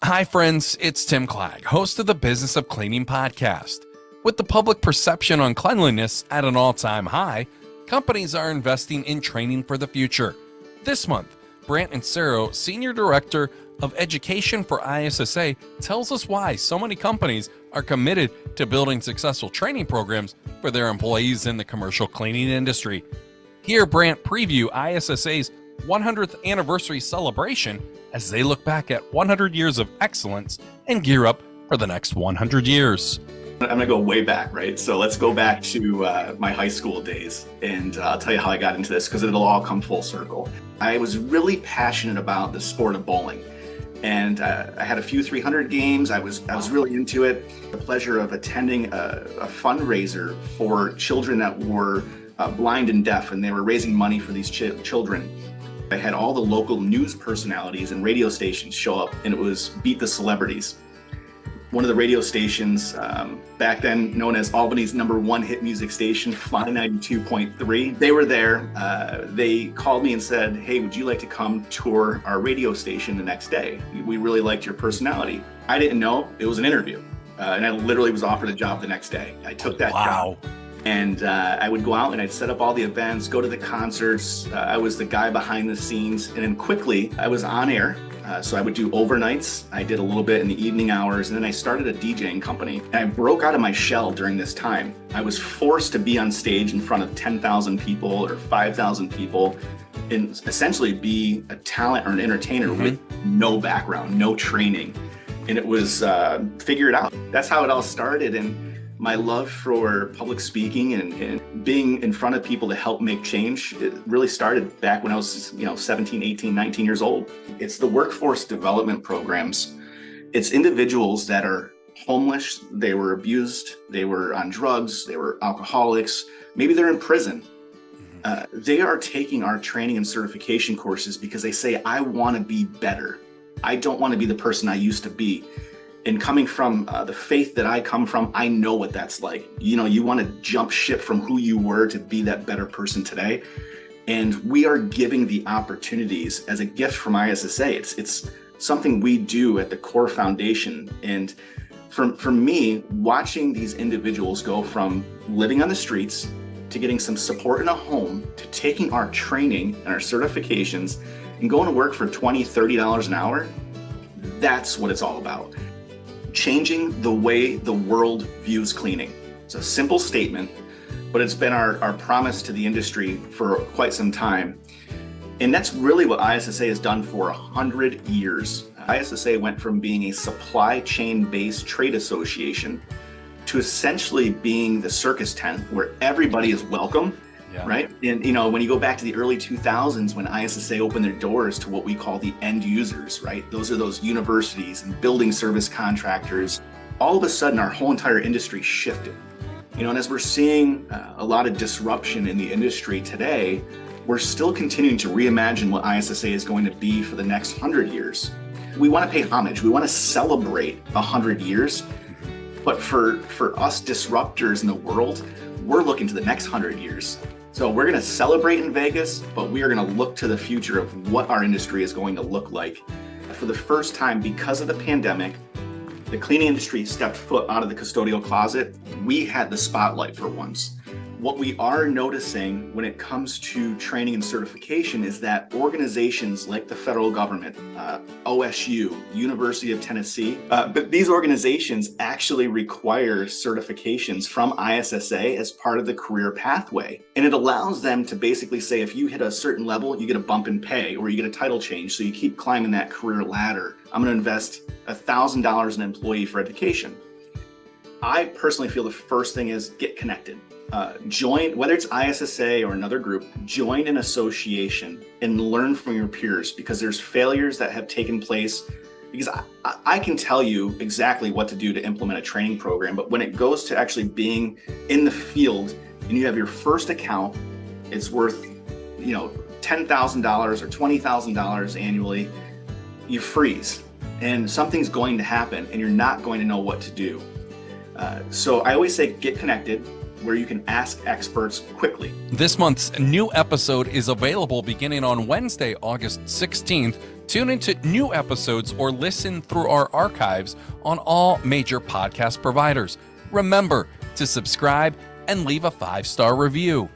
Hi, friends. It's Tim Clagg, host of the Business of Cleaning podcast. With the public perception on cleanliness at an all-time high, companies are investing in training for the future. This month, Brant Insero, Senior Director of Education for ISSA, tells us why so many companies are committed to building successful training programs for their employees in the commercial cleaning industry. Hear Brant preview ISSA's 100th anniversary celebration as they look back at 100 years of excellence and gear up for the next 100 years. I'm going to go way back, right? So let's go back to my high school days, and I'll tell you how I got into this because it'll all come full circle. I was really passionate about the sport of bowling, and I had a few 300 games. I was really into it. The pleasure of attending a fundraiser for children that were blind and deaf, and they were raising money for these children. I had all the local news personalities and radio stations show up, and it was Beat the Celebrities. One of the radio stations, back then known as Albany's #1 hit music station, Fly 92.3, they were there. They called me and said, "Hey, would you like to come tour our radio station the next day? We really liked your personality." I didn't know it was an interview, and I literally was offered a job the next day. I took that job. And I would go out and I'd set up all the events, go to the concerts. I was the guy behind the scenes. And then quickly, I was on air. So I would do overnights. I did a little bit in the evening hours. And then I started a DJing company. And I broke out of my shell during this time. I was forced to be on stage in front of 10,000 people or 5,000 people and essentially be a talent or an entertainer with no background, no training. And it was figure it out. That's how it all started. And my love for public speaking and being in front of people to help make change, it really started back when I was 17, 18, 19 years old. It's the workforce development programs. It's individuals that are homeless, they were abused, they were on drugs, they were alcoholics, maybe they're in prison. They are taking our training and certification courses because they say, I want to be better. I don't want to be the person I used to be. And coming from the faith that I come from, I know what that's like. You want to jump ship from who you were to be that better person today. And we are giving the opportunities as a gift from ISSA. It's something we do at the core foundation. And for me, watching these individuals go from living on the streets to getting some support in a home to taking our training and our certifications and going to work for $20, $30 an hour, that's what it's all about. Changing the way the world views cleaning. It's a simple statement, but it's been our promise to the industry for quite some time. And that's really what ISSA has done for 100 years. ISSA went from being a supply chain-based trade association to essentially being the circus tent where everybody is welcome. Yeah. Right? And when you go back to the early 2000s, when ISSA opened their doors to what we call the end users, right? Those are those universities and building service contractors. All of a sudden, our whole entire industry shifted. And as we're seeing a lot of disruption in the industry today, we're still continuing to reimagine what ISSA is going to be for the next 100 years. We want to pay homage. We want to celebrate 100 years. But for us disruptors in the world, we're looking to the next 100 years. So we're going to celebrate in Vegas, but we are going to look to the future of what our industry is going to look like. For the first time, because of the pandemic, the cleaning industry stepped foot out of the custodial closet. We had the spotlight for once. What we are noticing when it comes to training and certification is that organizations like the federal government, OSU, University of Tennessee, but these organizations actually require certifications from ISSA as part of the career pathway. And it allows them to basically say, if you hit a certain level, you get a bump in pay or you get a title change. So you keep climbing that career ladder. I'm going to invest $1,000 an employee for education. I personally feel the first thing is get connected. Join, whether it's ISSA or another group, join an association and learn from your peers because there's failures that have taken place. Because I can tell you exactly what to do to implement a training program, but when it goes to actually being in the field and you have your first account, it's worth, $10,000 or $20,000 annually, you freeze and something's going to happen and you're not going to know what to do. So I always say get connected, where you can ask experts quickly. This month's new episode is available beginning on Wednesday, August 16th Tune into new episodes or listen through our archives on all major podcast providers. Remember to subscribe and leave a 5-star review.